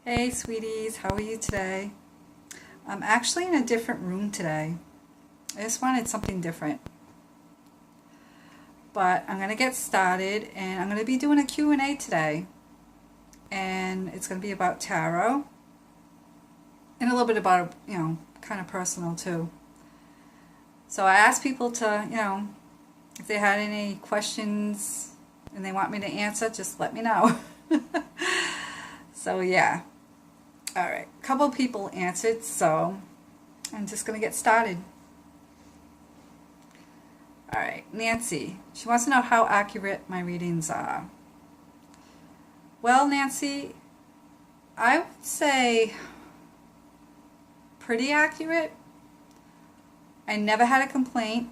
Hey sweeties, how are you today? I'm actually in a different room today. I just wanted something different. But I'm going to get started and I'm going to be doing a Q&A today. And it's going to be about tarot and a little bit about, kind of personal too. So I asked people to, if they had any questions and they want me to answer, just let me know. So yeah. All right. A couple people answered, so I'm just going to get started. All right, Nancy. She wants to know how accurate my readings are. Well, Nancy, I would say pretty accurate. I never had a complaint.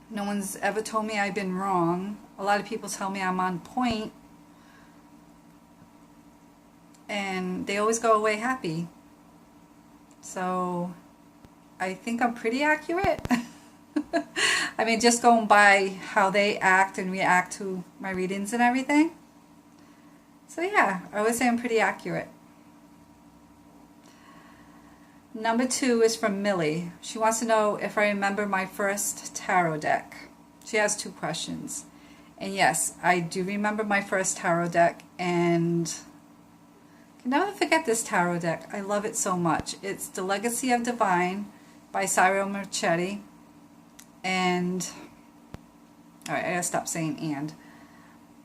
No one's ever told me I've been wrong. A lot of people tell me I'm on point, and they always go away happy. So I think I'm pretty accurate. I mean, just going by how they act and react to my readings and everything. So yeah, I would say I'm pretty accurate. Number 2 is from Millie. She wants to know if I remember my first tarot deck. She has 2 questions. And yes, I do remember my first tarot deck, and I can never forget this tarot deck. I love it so much. It's The Legacy of Divine by Cyril Marchetti. And, alright, I gotta stop saying and.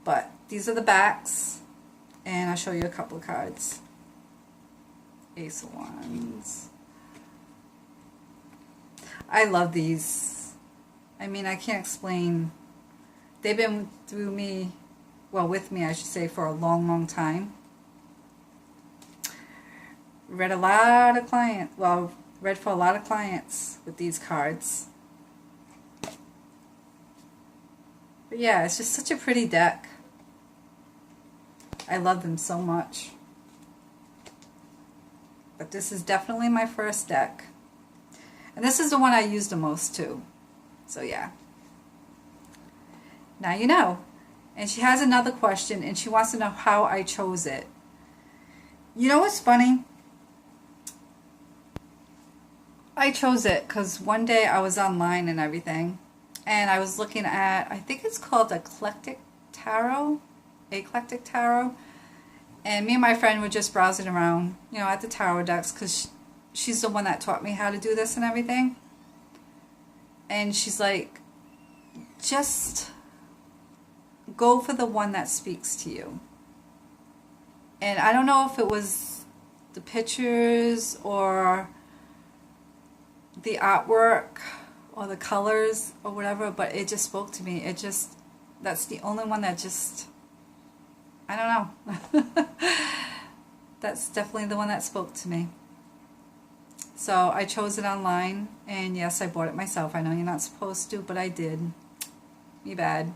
But these are the backs, and I'll show you a couple of cards. Ace of Wands. I love these. I mean, I can't explain. They've been with me, I should say, for a long, long time. Read for a lot of clients with these cards. But yeah, it's just such a pretty deck. I love them so much. But this is definitely my first deck. And this is the one I use the most too. So yeah. Now you know. And she has another question, and she wants to know how I chose it. You know what's funny? I chose it because one day I was online and everything, and I was looking at, I think it's called Eclectic Tarot, and me and my friend were just browsing around, at the tarot decks, because she's the one that taught me how to do this and everything. And she's like, just go for the one that speaks to you. And I don't know if it was the pictures or the artwork or the colors or whatever, but it just spoke to me. That's the only one that just, I don't know. That's definitely the one that spoke to me. So I chose it online, and yes, I bought it myself. I know you're not supposed to, but I did. Me bad.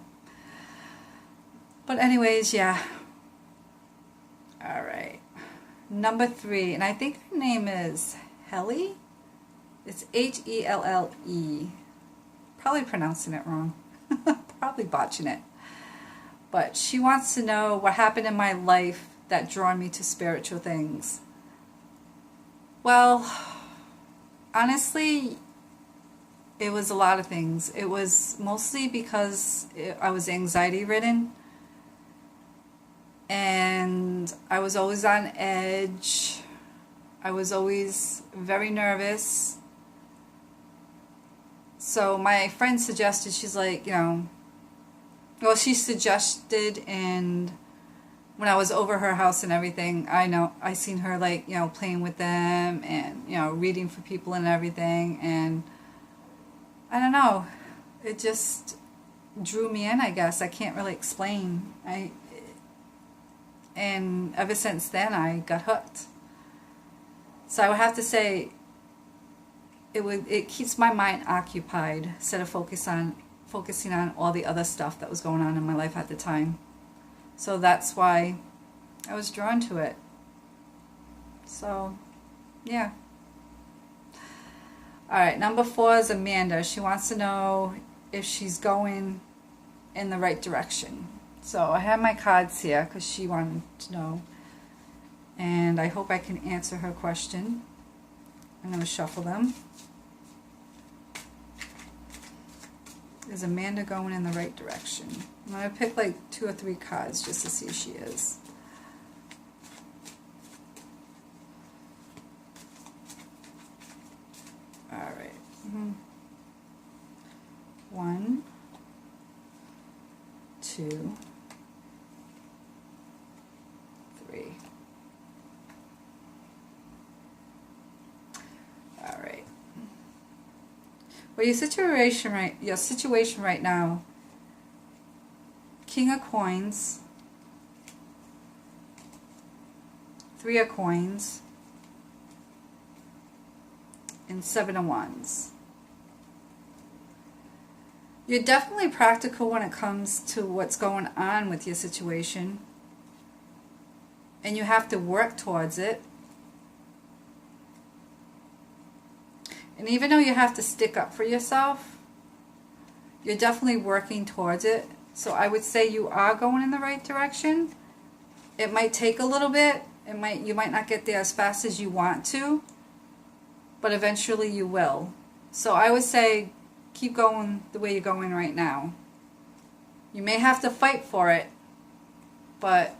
But anyways, yeah. Alright. Number 3, and I think her name is Helly? It's Helle. Probably pronouncing it wrong. Probably botching it. But she wants to know what happened in my life that drew me to spiritual things. Well, honestly, it was a lot of things. It was mostly because I was anxiety ridden. And I was always on edge. I was always very nervous. So my friend suggested, she's like, she suggested, and when I was over her house and everything, I seen her playing with them and, reading for people and everything, and I don't know, it just drew me in, I guess. I can't really explain. And ever since then, I got hooked. So I would have to say, it keeps my mind occupied instead of focusing on all the other stuff that was going on in my life at the time. So that's why I was drawn to it. So, yeah. Alright, number 4 is Amanda. She wants to know if she's going in the right direction. So I have my cards here because she wanted to know. And I hope I can answer her question. I'm going to shuffle them. Is Amanda going in the right direction? I'm going to pick like 2 or 3 cards just to see if she is. All right. 1, 2, 3. All right. Well, your situation right now, King of Coins, 3 of Coins, and 7 of Wands. You're definitely practical when it comes to what's going on with your situation, and you have to work towards it. And even though you have to stick up for yourself, you're definitely working towards it. So I would say you are going in the right direction. It might take a little bit. You might not get there as fast as you want to, but eventually you will. So I would say keep going the way you're going right now. You may have to fight for it, but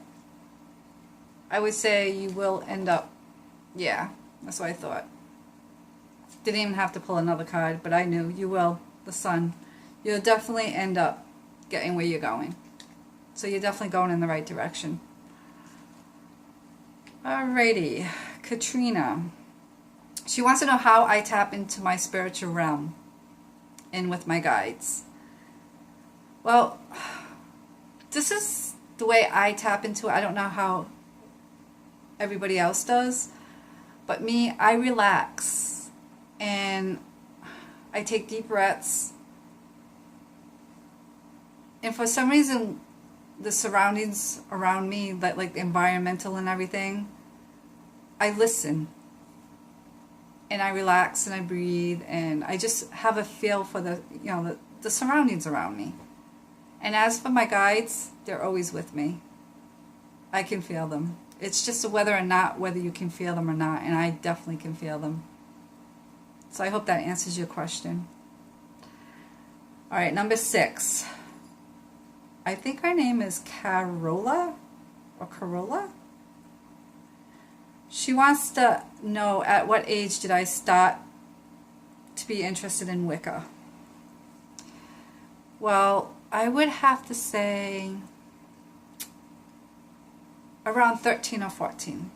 I would say you will end up, yeah, that's what I thought. Didn't even have to pull another card, but I knew you will. The Sun. You'll definitely end up getting where you're going. So you're definitely going in the right direction. Alrighty, Katrina. She wants to know how I tap into my spiritual realm and with my guides. Well, this is the way I tap into it. I don't know how everybody else does, but me, I relax. And I take deep breaths. And for some reason, the surroundings around me, like the environmental and everything, I listen. And I relax and I breathe. And I just have a feel for the surroundings around me. And as for my guides, they're always with me. I can feel them. It's just whether you can feel them or not. And I definitely can feel them. So I hope that answers your question. All right, number 6. I think her name is Carola or Carola. She wants to know, at what age did I start to be interested in Wicca? Well, I would have to say around 13 or 14.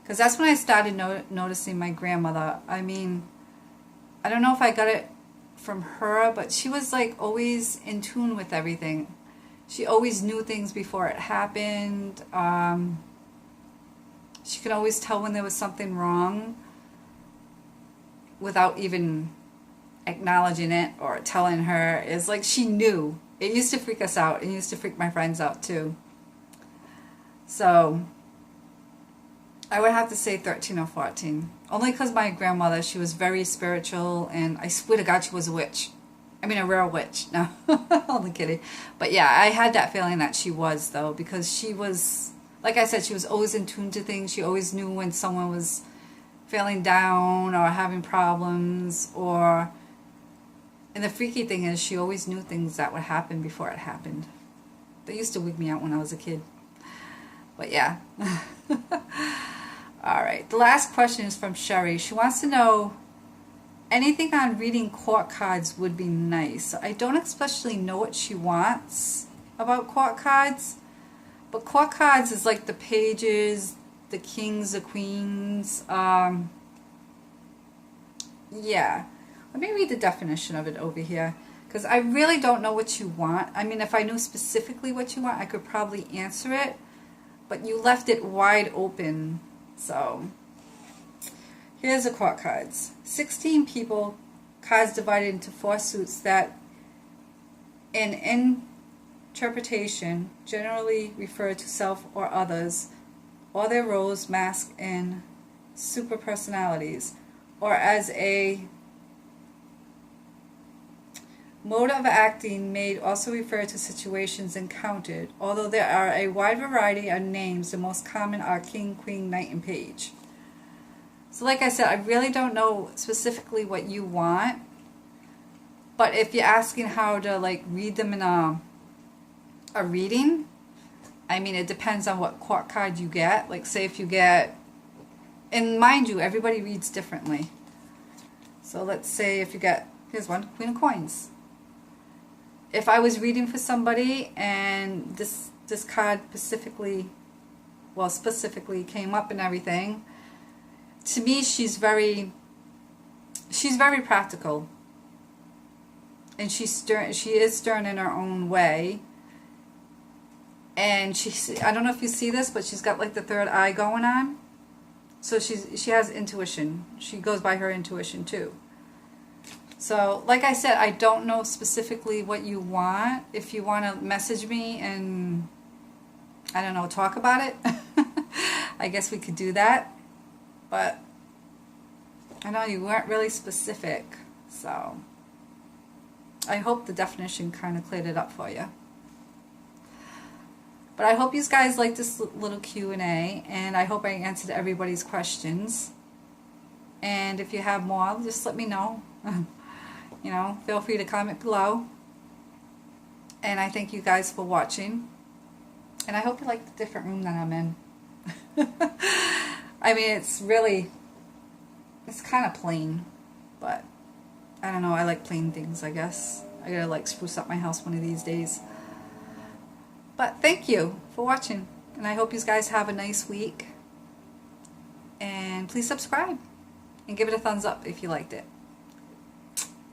Because that's when I started noticing my grandmother. I mean, I don't know if I got it from her, but she was like always in tune with everything. She always knew things before it happened. She could always tell when there was something wrong without even acknowledging it or telling her. It's like she knew. It used to freak us out. It used to freak my friends out too. So I would have to say 13 or 14. Only because my grandmother, she was very spiritual, and I swear to God she was a witch. I mean, a real witch. No, only kidding. But yeah, I had that feeling that she was, though, because she was, like I said, she was always in tune to things. She always knew when someone was feeling down or having problems, and the freaky thing is she always knew things that would happen before it happened. That used to wig me out when I was a kid. But yeah. All right, the last question is from Sherry. She wants to know, anything on reading court cards would be nice. I don't especially know what she wants about court cards, but court cards is like the pages, the kings, the queens. Yeah, let me read the definition of it over here, because I really don't know what you want. I mean, if I knew specifically what you want, I could probably answer it, but you left it wide open. So here's the court cards. 16 people, cards divided into 4 suits that in interpretation generally refer to self or others, or their roles, masks, and super personalities, or as a Mode of acting may also refer to situations encountered, although there are a wide variety of names. The most common are king, queen, knight, and page. So like I said, I really don't know specifically what you want, but if you're asking how to like read them in a reading, I mean, it depends on what court card you get. Like say if you get, and mind you, everybody reads differently. So let's say if you get, here's one, Queen of Coins. If I was reading for somebody and this card specifically came up and everything, to me she's very practical, and she is stern in her own way, and I don't know if you see this, but she's got like the third eye going on, so she has intuition. She goes by her intuition too. So, like I said, I don't know specifically what you want. If you want to message me and, I don't know, talk about it, I guess we could do that. But, I know you weren't really specific, so I hope the definition kind of cleared it up for you. But I hope you guys like this little Q&A, and I hope I answered everybody's questions. And if you have more, just let me know. You know, feel free to comment below. And I thank you guys for watching. And I hope you like the different room that I'm in. I mean, it's kind of plain. But, I don't know, I like plain things, I guess. I gotta like spruce up my house one of these days. But thank you for watching. And I hope you guys have a nice week. And please subscribe. And give it a thumbs up if you liked it.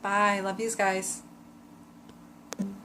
Bye. Love yous guys.